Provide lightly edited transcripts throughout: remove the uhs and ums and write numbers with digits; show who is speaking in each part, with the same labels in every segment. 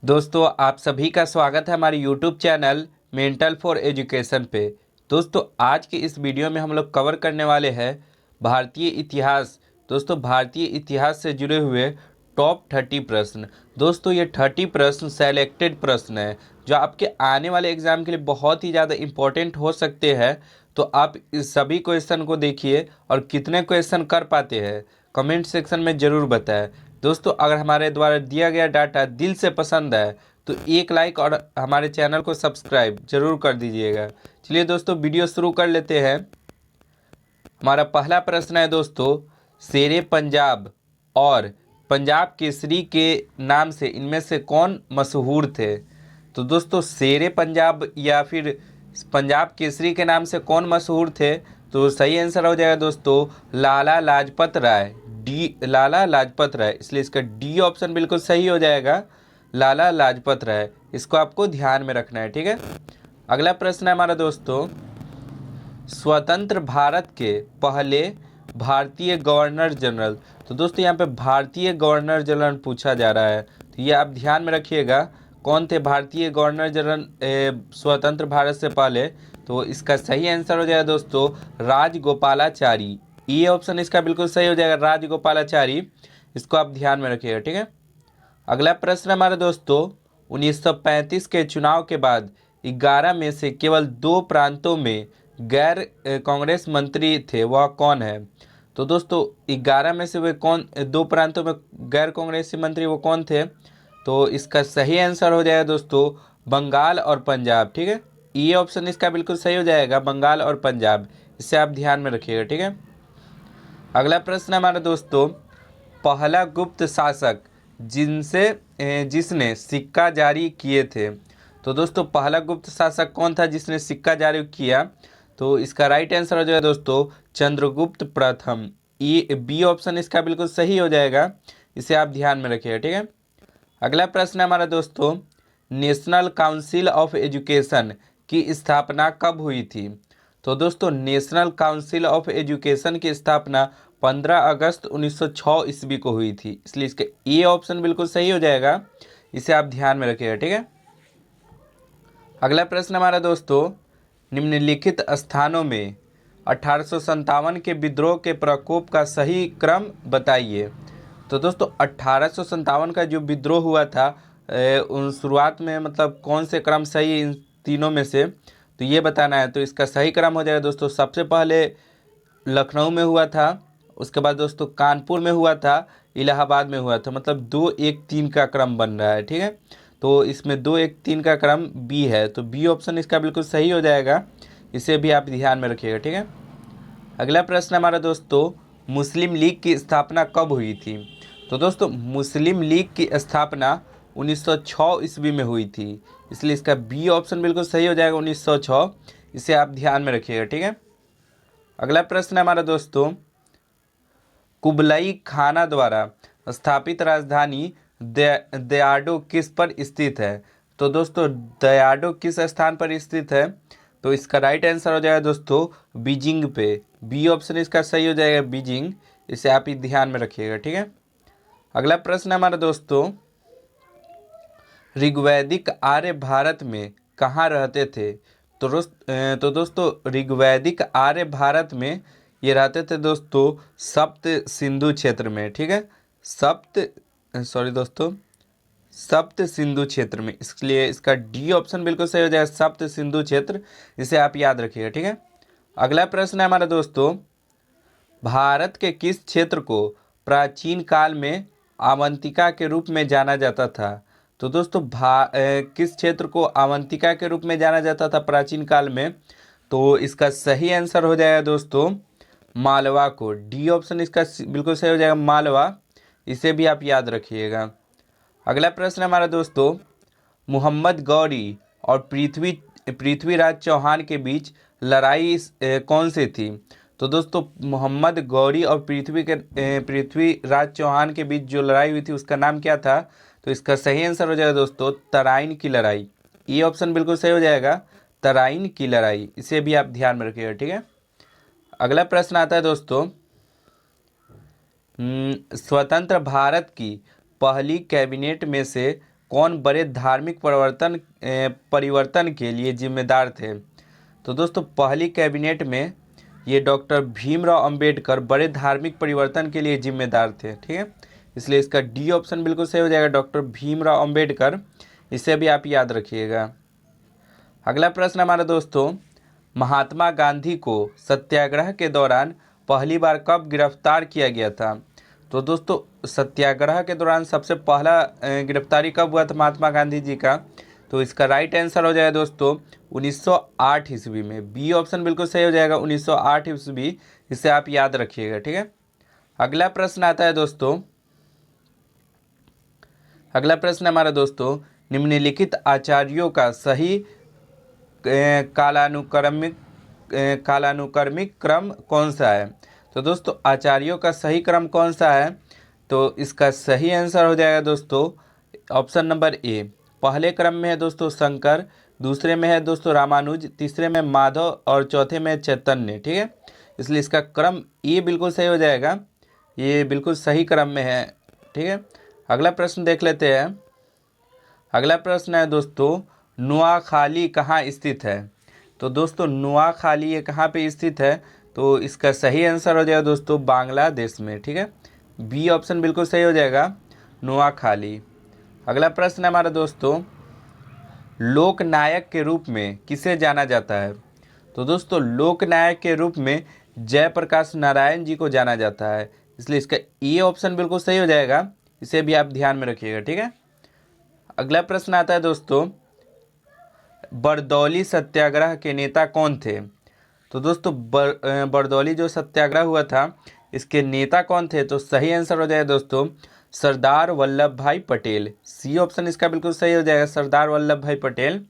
Speaker 1: दोस्तों आप सभी का स्वागत है हमारे YouTube channel mental for education पे। दोस्तों आज की इस वीडियो में हम लोग कवर करने वाले हैं भारतीय इतिहास। दोस्तों भारतीय इतिहास से जुड़े हुए टॉप 30 प्रश्न। दोस्तों ये 30 प्रश्न सेलेक्टेड प्रश्न है जो आपके आने वाले एग्जाम के लिए बहुत ही ज़्यादा इम्पोर्टेंट हो सकते हैं। तो आप इस सभी क्वेश्चन को देखिए और कितने क्वेश्चन कर पाते हैं कमेंट सेक्शन में ज़रूर बताएं। दोस्तों अगर हमारे द्वारा दिया गया डाटा दिल से पसंद है तो एक लाइक और हमारे चैनल को सब्सक्राइब जरूर कर दीजिएगा। चलिए दोस्तों वीडियो शुरू कर लेते हैं। हमारा पहला प्रश्न है दोस्तों, शेरे पंजाब और पंजाब केसरी के नाम से इनमें से कौन मशहूर थे। तो दोस्तों शेरे पंजाब या फिर पंजाब केसरी के नाम से कौन मशहूर थे, तो सही आंसर हो जाएगा दोस्तों लाला लाजपत राय। डी लाला लाजपत राय, इसलिए इसका डी ऑप्शन बिल्कुल सही हो जाएगा, लाला लाजपत राय। इसको आपको ध्यान में रखना है, ठीक है। अगला प्रश्न है हमारा दोस्तों, स्वतंत्र भारत के पहले भारतीय गवर्नर जनरल। तो दोस्तों यहाँ पे भारतीय गवर्नर जनरल पूछा जा रहा है, तो ये आप ध्यान में रखिएगा कौन थे भारतीय गवर्नर जनरल स्वतंत्र भारत से पहले। तो इसका सही आंसर हो जाएगा दोस्तों राजगोपालाचारी। ये ऑप्शन इसका बिल्कुल सही हो जाएगा, राजगोपालाचारी। इसको आप ध्यान में रखिएगा, ठीक है। अगला प्रश्न हमारे दोस्तों, 1935 के चुनाव के बाद 11 में से केवल 2 प्रांतों में गैर कांग्रेस मंत्री थे, वह कौन है। तो दोस्तों 11 में से वे कौन 2 प्रांतों में गैर कांग्रेसी मंत्री वो कौन थे। तो इसका सही आंसर हो जाएगा दोस्तों बंगाल और पंजाब, ठीक है। ये ऑप्शन इसका बिल्कुल सही हो जाएगा, बंगाल और पंजाब। इसे आप ध्यान में रखिएगा, ठीक है। अगला प्रश्न हमारा दोस्तों, पहला गुप्त शासक जिसने सिक्का जारी किए थे। तो दोस्तों पहला गुप्त शासक कौन था जिसने सिक्का जारी किया। तो इसका राइट आंसर हो जाएगा दोस्तों चंद्रगुप्त प्रथम। ये बी ऑप्शन इसका बिल्कुल सही हो जाएगा, इसे आप ध्यान में रखिएगा, ठीक है। अगला प्रश्न है हमारा दोस्तों, नेशनल काउंसिल ऑफ एजुकेशन की स्थापना कब हुई थी। तो दोस्तों नेशनल काउंसिल ऑफ एजुकेशन की स्थापना 15 अगस्त 1906 ईस्वी को हुई थी, इसलिए इसका ए ऑप्शन बिल्कुल सही हो जाएगा, इसे आप ध्यान में रखिएगा, ठीक है। अगला प्रश्न हमारा दोस्तों, निम्नलिखित स्थानों में 1857 के विद्रोह के प्रकोप का सही क्रम बताइए। तो दोस्तों 1857 का जो विद्रोह हुआ था उन शुरुआत में मतलब कौन से क्रम सही इन तीनों में से, तो ये बताना है। तो इसका सही क्रम हो जाएगा दोस्तों, सबसे पहले लखनऊ में हुआ था, उसके बाद दोस्तों कानपुर में हुआ था, इलाहाबाद में हुआ था, मतलब 2 1 3 का क्रम बन रहा है, ठीक है। तो इसमें 2 1 3 का क्रम बी है, तो बी ऑप्शन इसका बिल्कुल सही हो जाएगा, इसे भी आप ध्यान में रखिएगा, ठीक है। अगला प्रश्न हमारा दोस्तों, मुस्लिम लीग की स्थापना कब हुई थी। तो दोस्तों मुस्लिम लीग की स्थापना 1906 ईस्वी में हुई थी, इसलिए इसका बी ऑप्शन बिल्कुल सही हो जाएगा 1906, इसे आप ध्यान में रखिएगा, ठीक है। अगला प्रश्न हमारा दोस्तों, कुबलई खाना द्वारा स्थापित राजधानी दयाडो किस पर स्थित है। तो दोस्तों दयाडो किस स्थान पर स्थित है। तो इसका राइट आंसर हो जाएगा दोस्तों बीजिंग पे। बी ऑप्शन इसका सही हो जाएगा बीजिंग, इसे आप ही ध्यान में रखिएगा, ठीक है। अगला प्रश्न हमारा दोस्तों, ऋग्वैदिक आर्य भारत में कहाँ रहते थे। तो दोस्तों ऋग्वैदिक आर्य भारत में ये रहते थे दोस्तों सप्त सिंधु क्षेत्र में, ठीक है। सप्त सिंधु क्षेत्र में, इसलिए इसका डी ऑप्शन बिल्कुल सही हो जाएगा सप्त सिंधु क्षेत्र, इसे आप याद रखिएगा, ठीक है। अगला प्रश्न है हमारा दोस्तों, भारत के किस क्षेत्र को प्राचीन काल में अवंतिका के रूप में जाना जाता था। तो दोस्तों किस क्षेत्र को अवंतिका के रूप में जाना जाता था प्राचीन काल में। तो इसका सही आंसर हो जाएगा दोस्तों मालवा को। डी ऑप्शन इसका बिल्कुल सही हो जाएगा मालवा, इसे भी आप याद रखिएगा। अगला प्रश्न हमारा दोस्तों, मोहम्मद गौरी और पृथ्वीराज चौहान के बीच लड़ाई कौन सी थी। तो दोस्तों मोहम्मद गौरी और पृथ्वीराज चौहान के बीच जो लड़ाई हुई थी उसका नाम क्या था। तो इसका सही आंसर हो जाएगा दोस्तों तराइन की लड़ाई। ये ऑप्शन बिल्कुल सही हो जाएगा तराइन की लड़ाई, इसे भी आप ध्यान में रखिएगा, ठीक है। अगला प्रश्न आता है दोस्तों, स्वतंत्र भारत की पहली कैबिनेट में से कौन बड़े धार्मिक परिवर्तन के लिए जिम्मेदार थे? तो दोस्तों पहली कैबिनेट में ये डॉक्टर भीमराव अंबेडकर बड़े धार्मिक परिवर्तन के लिए जिम्मेदार थे। ठीक है, इसलिए इसका डी ऑप्शन बिल्कुल सही हो जाएगा, डॉक्टर भीमराव अंबेडकर। इसे भी आप याद रखिएगा। अगला प्रश्न हमारा दोस्तों, महात्मा गांधी को सत्याग्रह के दौरान पहली बार कब गिरफ्तार किया गया था? तो दोस्तों सत्याग्रह के दौरान सबसे पहला गिरफ्तारी कब हुआ था महात्मा गांधी जी का? तो इसका राइट आंसर हो जाएगा दोस्तों 1908 ईस्वी में। बी ऑप्शन बिल्कुल सही हो जाएगा 1908 ईस्वी। इसे आप याद रखिएगा। ठीक है, अगला प्रश्न आता है दोस्तों, अगला प्रश्न हमारा दोस्तों, निम्नलिखित आचार्यों का सही कालानुक्रमिक क्रम कौन सा है? तो दोस्तों आचार्यों का सही क्रम कौन सा है? तो इसका सही आंसर हो जाएगा दोस्तों ऑप्शन नंबर ए। पहले क्रम में है दोस्तों शंकर, दूसरे में है दोस्तों रामानुज, तीसरे में माधव और चौथे में चैतन्य। ठीक है, इसलिए इसका क्रम ए बिल्कुल सही हो जाएगा, ये बिल्कुल सही क्रम में है। ठीक है, अगला प्रश्न देख लेते हैं। अगला प्रश्न है दोस्तों, नुआखाली कहाँ स्थित है? तो दोस्तों नुआखाली ये कहाँ पे स्थित है? तो इसका सही आंसर हो जाएगा दोस्तों बांग्लादेश में। ठीक है, बी ऑप्शन बिल्कुल सही हो जाएगा नुआखाली। अगला प्रश्न है हमारा दोस्तों, लोकनायक के रूप में किसे जाना जाता है? तो दोस्तों लोकनायक के रूप में जयप्रकाश नारायण जी को जाना जाता है, इसलिए इसका ए ऑप्शन बिल्कुल सही हो जाएगा। इसे भी आप ध्यान में रखिएगा। ठीक है, अगला प्रश्न आता है दोस्तों, बरदौली सत्याग्रह के नेता कौन थे? तो दोस्तों बरदौली जो सत्याग्रह हुआ था इसके नेता कौन थे? तो सही आंसर हो जाएगा दोस्तों सरदार वल्लभ भाई पटेल। सी ऑप्शन इसका बिल्कुल सही हो जाएगा, सरदार वल्लभ भाई पटेल।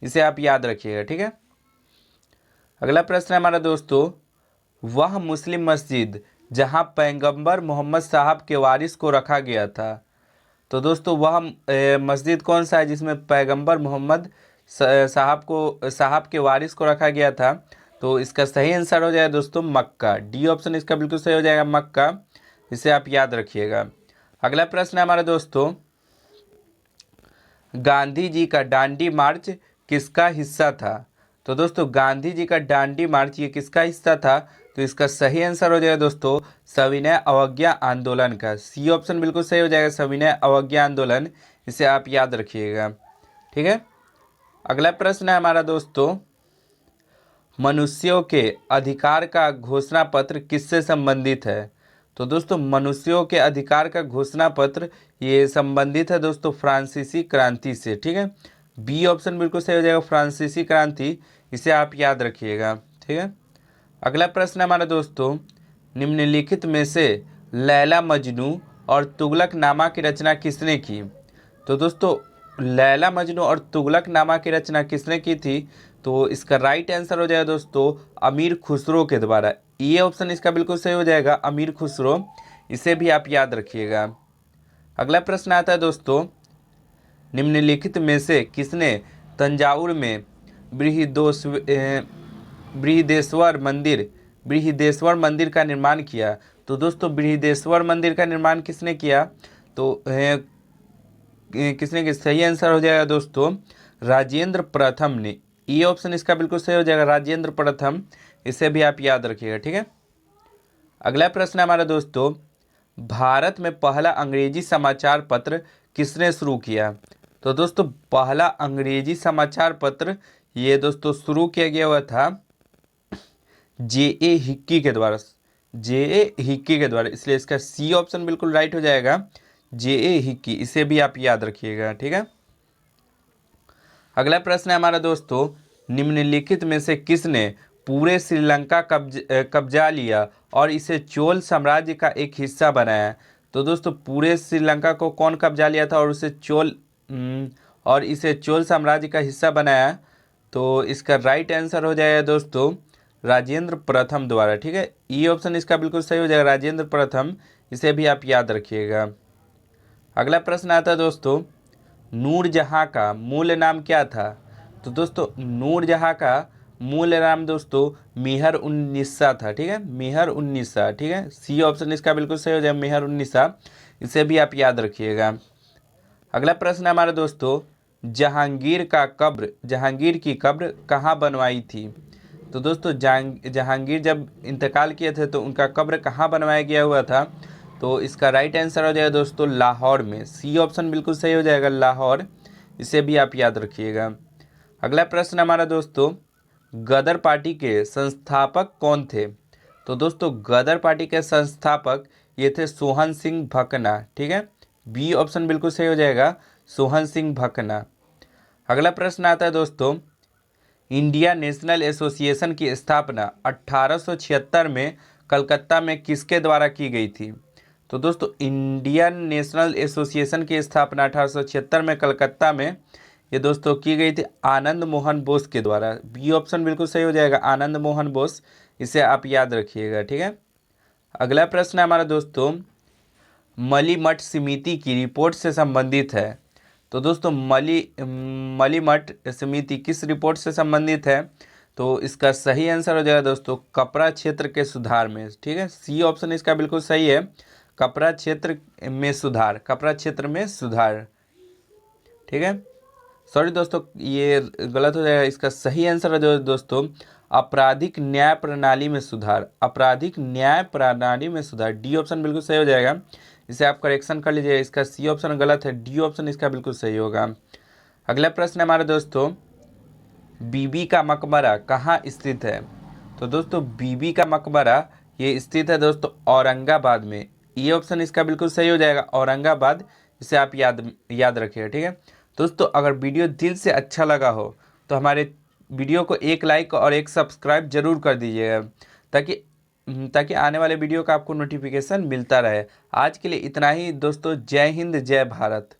Speaker 1: इसे आप याद रखिएगा। ठीक है, अगला प्रश्न है हमारा दोस्तों, वह मुस्लिम मस्जिद जहां पैगंबर मोहम्मद साहब के वारिस को रखा गया था? तो दोस्तों वह मस्जिद कौन सा है जिसमें पैगंबर मोहम्मद साहब के वारिस को रखा गया था? तो इसका सही आंसर हो जाएगा दोस्तों मक्का। डी ऑप्शन इसका बिल्कुल सही हो जाएगा मक्का। इसे आप याद रखिएगा। अगला प्रश्न है हमारा दोस्तों, गांधी जी का दांडी मार्च किसका हिस्सा था? तो दोस्तों गांधी जी का दांडी मार्च ये किसका हिस्सा था? तो इसका सही आंसर हो जाएगा दोस्तों सविनय अवज्ञा आंदोलन का। सी ऑप्शन बिल्कुल सही हो जाएगा सविनय अवज्ञा आंदोलन। इसे आप याद रखिएगा। ठीक है, अगला प्रश्न है हमारा दोस्तों, मनुष्यों के अधिकार का घोषणा पत्र किससे संबंधित है? तो दोस्तों मनुष्यों के अधिकार का घोषणा पत्र ये संबंधित है दोस्तों फ्रांसीसी क्रांति से। ठीक है, बी ऑप्शन बिल्कुल सही हो जाएगा फ्रांसीसी क्रांति। इसे आप याद रखिएगा। ठीक है, अगला प्रश्न है हमारा दोस्तों, निम्नलिखित में से लैला मजनू और तुगलकनामा की रचना किसने की? तो दोस्तों लैला मजनू और तुगलकनामा की रचना किसने की थी? तो इसका राइट आंसर हो जाएगा दोस्तों अमीर खुसरो के द्वारा। ये ऑप्शन इसका बिल्कुल सही हो जाएगा अमीर खुसरो। इसे भी आप याद रखिएगा। अगला प्रश्न आता है दोस्तों, निम्नलिखित में से किसने तंजावुर में बृहदेश्वर मंदिर का निर्माण किया? तो दोस्तों बृहदेश्वर मंदिर का निर्माण किसने किया? तो किसने? सही आंसर हो जाएगा दोस्तों राजेंद्र प्रथम ने। ये ऑप्शन इसका बिल्कुल सही हो जाएगा राजेंद्र प्रथम। इसे भी आप याद रखिएगा। ठीक है, अगला प्रश्न है हमारा दोस्तों, भारत में पहला अंग्रेजी समाचार पत्र किसने शुरू किया? तो दोस्तों पहला अंग्रेजी समाचार पत्र ये दोस्तों शुरू किया गया हुआ था जे.ए. हिक्की के द्वारा। जे.ए. हिक्की के द्वारा, इसलिए इसका सी ऑप्शन बिल्कुल राइट हो जाएगा जे.ए. हिक्की। इसे भी आप याद रखिएगा। ठीक है, अगला प्रश्न है हमारा दोस्तों, निम्नलिखित में से किसने पूरे श्रीलंका कब्जा लिया और इसे चोल साम्राज्य का एक हिस्सा बनाया? तो दोस्तों पूरे श्रीलंका को कौन कब्जा लिया था और इसे चोल साम्राज्य का हिस्सा बनाया? तो इसका राइट आंसर हो जाएगा दोस्तों राजेंद्र प्रथम द्वारा। ठीक है, ये ऑप्शन इसका बिल्कुल सही हो जाएगा राजेंद्र प्रथम। इसे भी आप याद रखिएगा। अगला प्रश्न आता है दोस्तों, नूरजहां का मूल नाम क्या था? तो दोस्तों नूरजहां का मूल नाम दोस्तों मेहर उन्निसा था। ठीक है, मेहर उन्निसा। ठीक है, सी ऑप्शन इसका बिल्कुल सही हो जाएगा मेहर उन्निसा। इसे भी आप याद रखिएगा। अगला प्रश्न है हमारा दोस्तों, जहांगीर की कब्र कहाँ बनवाई थी? तो दोस्तों जहांगीर जब इंतकाल किए थे तो उनका कब्र कहाँ बनवाया गया हुआ था? तो इसका राइट आंसर हो जाएगा दोस्तों लाहौर में। सी ऑप्शन बिल्कुल सही हो जाएगा, लाहौर। इसे भी आप याद रखिएगा। अगला प्रश्न हमारा दोस्तों, गदर पार्टी के संस्थापक कौन थे? तो दोस्तों गदर पार्टी के संस्थापक ये थे सोहन सिंह भकना। ठीक है, बी ऑप्शन बिल्कुल सही हो जाएगा, सोहन सिंह भकना। अगला प्रश्न आता है दोस्तों, इंडिया नेशनल एसोसिएशन की स्थापना 1876 में कलकत्ता में किसके द्वारा की गई थी? तो दोस्तों इंडियन नेशनल एसोसिएशन की स्थापना 1876 में कलकत्ता में ये दोस्तों की गई थी आनंद मोहन बोस के द्वारा। बी ऑप्शन बिल्कुल सही हो जाएगा, आनंद मोहन बोस। इसे आप याद रखिएगा। ठीक है, अगला प्रश्न है हमारा दोस्तों, मलीमठ समिति की रिपोर्ट से संबंधित है। तो दोस्तों मलीमठ समिति किस रिपोर्ट से संबंधित है? तो इसका सही आंसर हो जाएगा दोस्तों कपड़ा क्षेत्र के सुधार में। ठीक है, सी ऑप्शन इसका बिल्कुल सही है, कपड़ा क्षेत्र में सुधार, कपड़ा क्षेत्र में सुधार। ठीक है, सॉरी दोस्तों ये गलत हो जाएगा, इसका सही आंसर हो जाएगा दोस्तों आपराधिक न्याय प्रणाली में सुधार, आपराधिक न्याय प्रणाली में सुधार। डी ऑप्शन बिल्कुल सही हो जाएगा, इसे आप करेक्शन कर लीजिए, इसका सी ऑप्शन गलत है, डी ऑप्शन इसका बिल्कुल सही होगा। अगला प्रश्न है हमारे दोस्तों, बीबी का मकबरा कहाँ स्थित है? तो दोस्तों बीबी का मकबरा ये स्थित है दोस्तों औरंगाबाद में। ये ऑप्शन इसका बिल्कुल सही हो जाएगा, औरंगाबाद। इसे आप याद रखिएगा। ठीक है दोस्तों, अगर वीडियो दिल से अच्छा लगा हो तो हमारे वीडियो को एक लाइक और एक सब्सक्राइब जरूर कर दीजिएगा, ताकि आने वाले वीडियो का आपको नोटिफिकेशन मिलता रहे। आज के लिए इतना ही दोस्तों, जय हिंद जय भारत।